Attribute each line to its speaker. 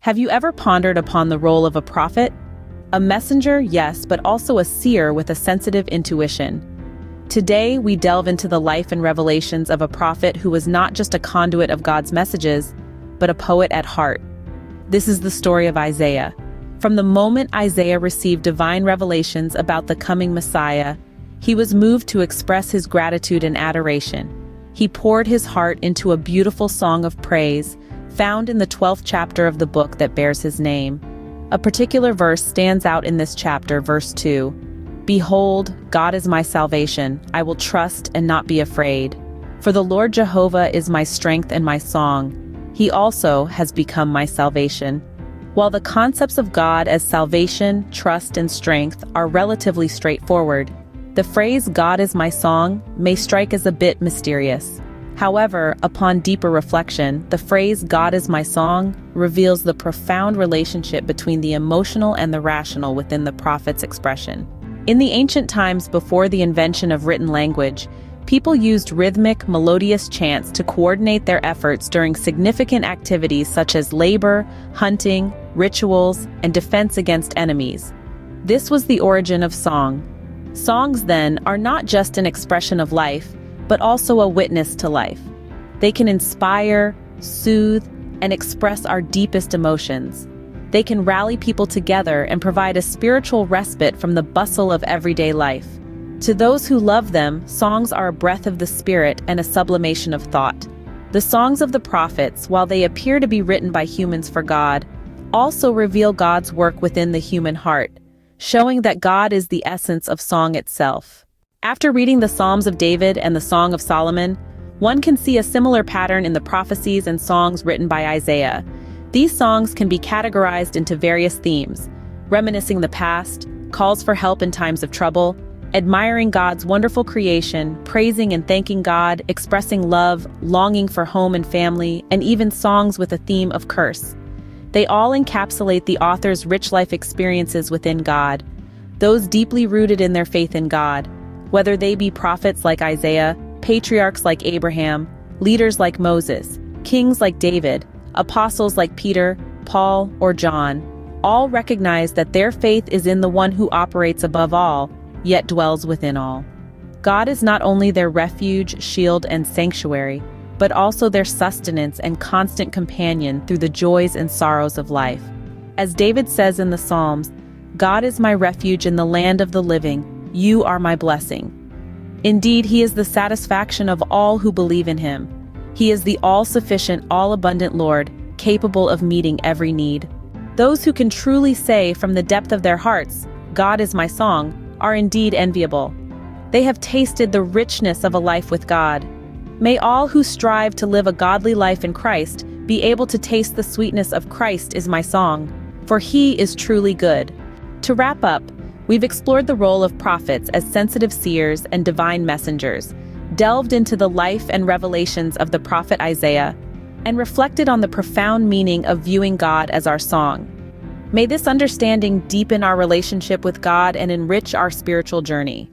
Speaker 1: Have you ever pondered upon the role of a prophet? A messenger, yes, but also a seer with a sensitive intuition. Today, we delve into the life and revelations of a prophet who was not just a conduit of God's messages, but a poet at heart. This is the story of Isaiah. From the moment Isaiah received divine revelations about the coming Messiah, he was moved to express his gratitude and adoration. He poured his heart into a beautiful song of praise, found in the 12th chapter of the book that bears his name. A particular verse stands out in this chapter, verse 2. "Behold, God is my salvation. I will trust and not be afraid. For the Lord Jehovah is my strength and my song. He also has become my salvation." While the concepts of God as salvation, trust, and strength are relatively straightforward, the phrase "God is my song" may strike as a bit mysterious. However, upon deeper reflection, the phrase "God is my song" reveals the profound relationship between the emotional and the rational within the prophet's expression. In the ancient times before the invention of written language, people used rhythmic, melodious chants to coordinate their efforts during significant activities such as labor, hunting, rituals, and defense against enemies. This was the origin of song. Songs, then, are not just an expression of life, but also a witness to life. They can inspire, soothe, and express our deepest emotions. They can rally people together and provide a spiritual respite from the bustle of everyday life. To those who love them, songs are a breath of the spirit and a sublimation of thought. The songs of the prophets, while they appear to be written by humans for God, also reveal God's work within the human heart, showing that God is the essence of song itself. After reading the Psalms of David and the Song of Solomon, one can see a similar pattern in the prophecies and songs written by Isaiah. These songs can be categorized into various themes: reminiscing the past, calls for help in times of trouble, admiring God's wonderful creation, praising and thanking God, expressing love, longing for home and family, and even songs with a theme of curse. They all encapsulate the author's rich life experiences within God, those deeply rooted in their faith in God. Whether they be prophets like Isaiah, patriarchs like Abraham, leaders like Moses, kings like David, apostles like Peter, Paul, or John, all recognize that their faith is in the one who operates above all, yet dwells within all. God is not only their refuge, shield, and sanctuary, but also their sustenance and constant companion through the joys and sorrows of life. As David says in the Psalms, "God is my refuge in the land of the living. You are my blessing." Indeed, he is the satisfaction of all who believe in him. He is the all-sufficient, all-abundant Lord, capable of meeting every need. Those who can truly say from the depth of their hearts, "God is my song," are indeed enviable. They have tasted the richness of a life with God. May all who strive to live a godly life in Christ be able to taste the sweetness of "Christ is my song," for he is truly good. To wrap up, we've explored the role of prophets as sensitive seers and divine messengers, delved into the life and revelations of the prophet Isaiah, and reflected on the profound meaning of viewing God as our song. May this understanding deepen our relationship with God and enrich our spiritual journey.